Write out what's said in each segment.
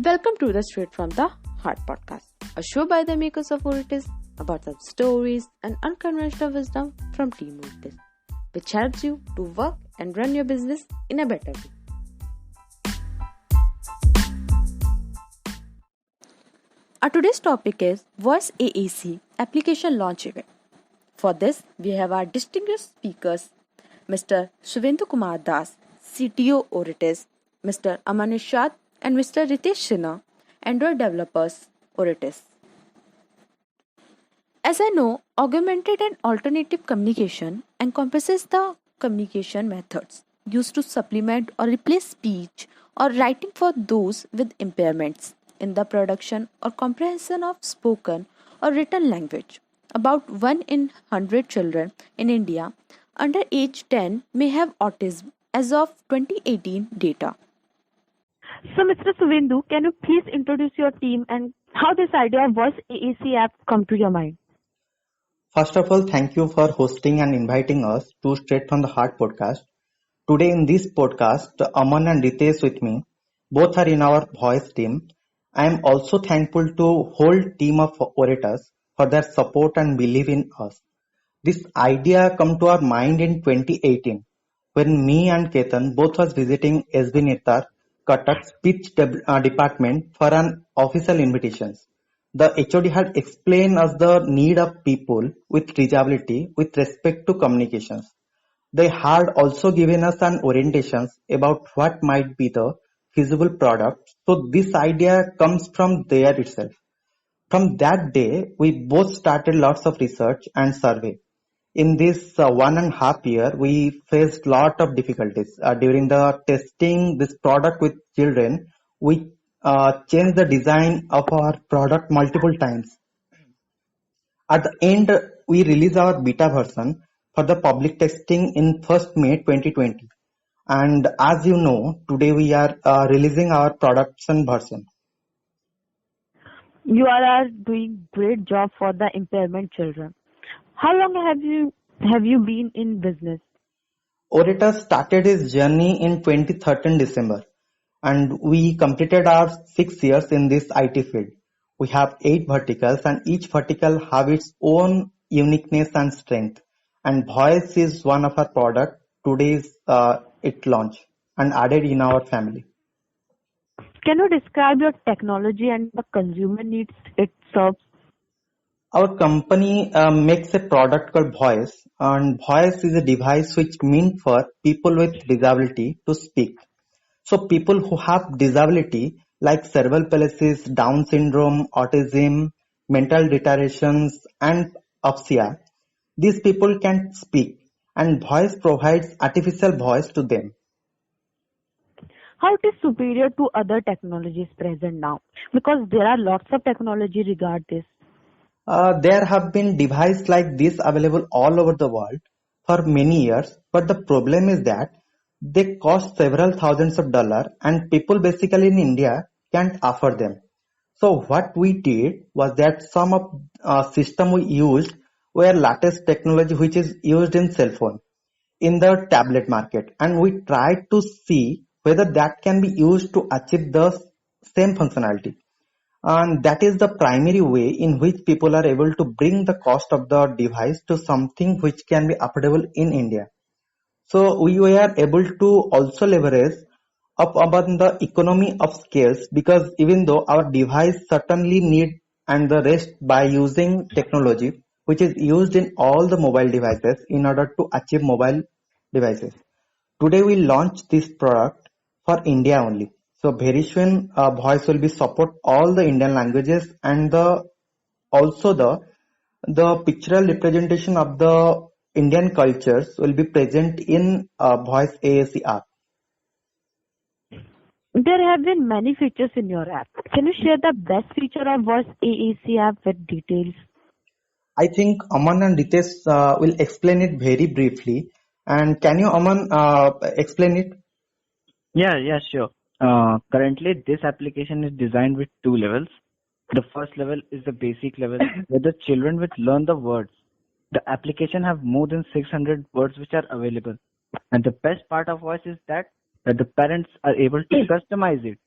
Welcome to the Straight from the Heart podcast, a show by the makers of Oritis about some stories and unconventional wisdom from Team Oritis, which helps you to work and run your business in a better way. Our today's topic is Voice AAC application launch event. For this, we have our distinguished speakers, Mr. Suvendu Kumar Das, CTO Oritis, Mr. Aman Ishad, and Mr. Ritesh Sinha, Android developers, Oritis. As I know, augmented and alternative communication encompasses the communication methods used to supplement or replace speech or writing for those with impairments in the production or comprehension of spoken or written language. About 1 in 100 children in India under age 10 may have autism as of 2018 data. So, Mr. Suvendu, can you please introduce your team and how this idea of Voice AAC app come to your mind? First of all, thank you for hosting and inviting us to Straight from the Heart podcast. Today in this podcast, Aman and Ritesh with me. Both are in our voice team. I am also thankful to whole team of Oritas for their support and belief in us. This idea come to our mind in 2018 when me and Ketan both was visiting SB Nirtar, Cuttack speech department for an official invitations. The HOD had explained us the need of people with disability with respect to communications. They had also given us an orientations about what might be the feasible product. So this idea comes from there itself. From that day, we both started lots of research and survey. In this 1.5 year, we faced lot of difficulties. During the testing this product with children, we changed the design of our product multiple times. At the end, we released our beta version for the public testing in 1st May 2020. And as you know, today we are releasing our production version. You all are doing great job for the impairment children. How long have you been in business? Oritas started his journey in 2013 December, and we completed our 6 years in this IT field. We have 8 verticals, and each vertical have its own uniqueness and strength. And Voice is one of our product. Today is it launch and added in our family. Can you describe your technology and the consumer needs it serves? Our company makes a product called Voice, and Voice is a device which meant for people with disability to speak. So people who have disability like cerebral palsy, Down syndrome, autism, mental retardations and aphasia, these people can speak and Voice provides artificial voice to them. How it is superior to other technologies present now? Because there are lots of technology regard this. There have been devices like this available all over the world for many years, but the problem is that they cost several thousands of dollars and people basically in India can't afford them. So what we did was that some of system we used were latest technology which is used in cell phone in the tablet market, and we tried to see whether that can be used to achieve the same functionality. And that is the primary way in which people are able to bring the cost of the device to something which can be affordable in India. So we were able to also leverage up upon the economy of scales, because even though our device certainly need and the rest by using technology which is used in all the mobile devices in order to achieve mobile devices. Today we launch this product for India only. So very soon Voice will be support all the Indian languages, and also the pictorial representation of the Indian cultures will be present in Voice AAC app. There have been many features in your app. Can you share the best feature of Voice AAC app with details? I think Aman and Ritesh will explain it very briefly. And can you, Aman, explain it? Yeah, sure. Currently, this application is designed with 2 levels. The first level is the basic level where the children will learn the words. The application have more than 600 words which are available. And the best part of Voice is that the parents are able to customize it.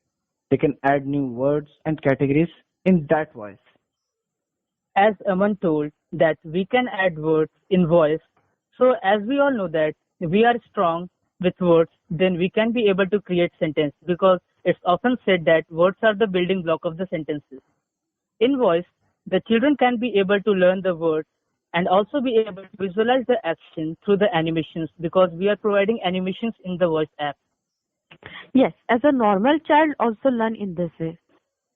They can add new words and categories in that voice. As Aman told that we can add words in voice. So as we all know that we are strong with words, then we can be able to create sentence because it's often said that words are the building block of the sentences. In voice, the children can be able to learn the words and also be able to visualize the action through the animations because we are providing animations in the voice app. Yes, as a normal child also learn in this way.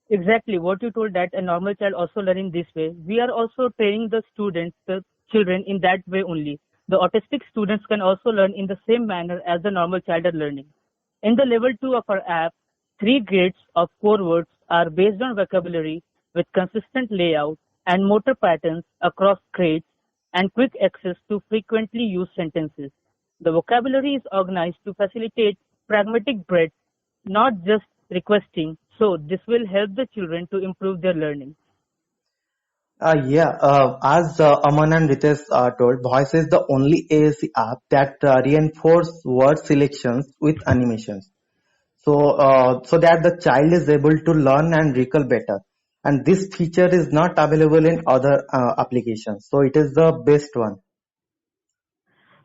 Exactly what you told that a normal child also learn in this way. We are also training the students, the children in that way only. The autistic students can also learn in the same manner as the normal child are learning. In the level 2 of our app, 3 grades of core words are based on vocabulary with consistent layout and motor patterns across grades and quick access to frequently used sentences. The vocabulary is organized to facilitate pragmatic breadth, not just requesting. So this will help the children to improve their learning. As Aman and Ritesh told, Voice is the only AAC app that reinforce word selections with animations. So that the child is able to learn and recall better. And this feature is not available in other applications. So it is the best one.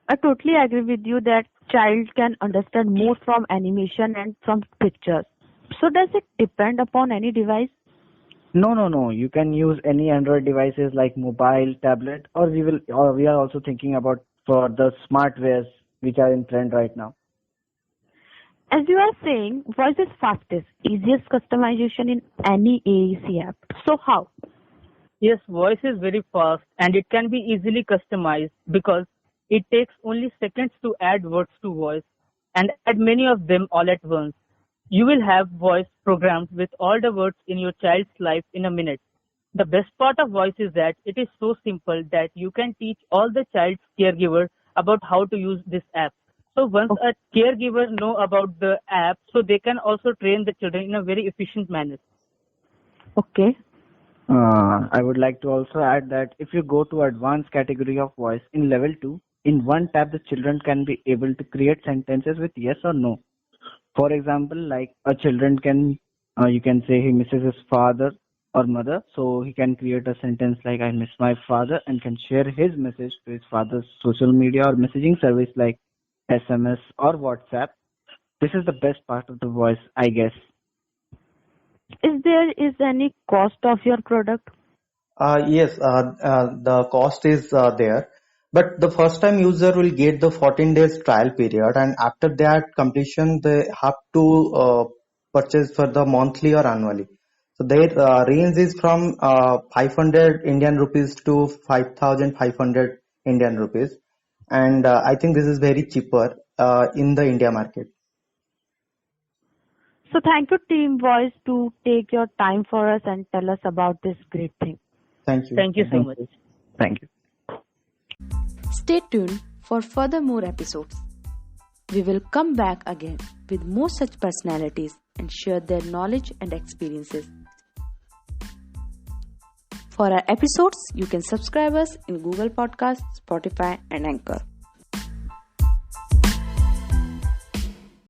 I totally agree with you that child can understand more from animation and from pictures. So does it depend upon any device? No. You can use any Android devices like mobile, tablet, or we are also thinking about for the smart wares which are in trend right now. As you are saying, voice is fastest, easiest customization in any AEC app. So how? Yes, voice is very fast and it can be easily customized because it takes only seconds to add words to voice and add many of them all at once. You will have voice programmed with all the words in your child's life in a minute. The best part of voice is that it is so simple that you can teach all the child's caregiver about how to use this app. So once a caregiver know about the app, so they can also train the children in a very efficient manner. Okay. I would like to also add that if you go to advanced category of voice in level 2, in one tab the children can be able to create sentences with yes or no. For example, like a children can, you can say he misses his father or mother, so he can create a sentence like I miss my father and can share his message to his father's social media or messaging service like SMS or WhatsApp. This is the best part of the voice, I guess. Is there any cost of your product? Yes, the cost is there. But the first time user will get the 14 days trial period, and after that completion, they have to purchase for the monthly or annually. So their range is from 500 Indian rupees to 5,500 Indian rupees. And I think this is very cheaper in the India market. So thank you, Team Voice, to take your time for us and tell us about this great thing. Thank you. Thank you so much. Thank you. Stay tuned for further more episodes. We will come back again with more such personalities and share their knowledge and experiences. For our episodes, you can subscribe us in Google Podcasts, Spotify, and Anchor.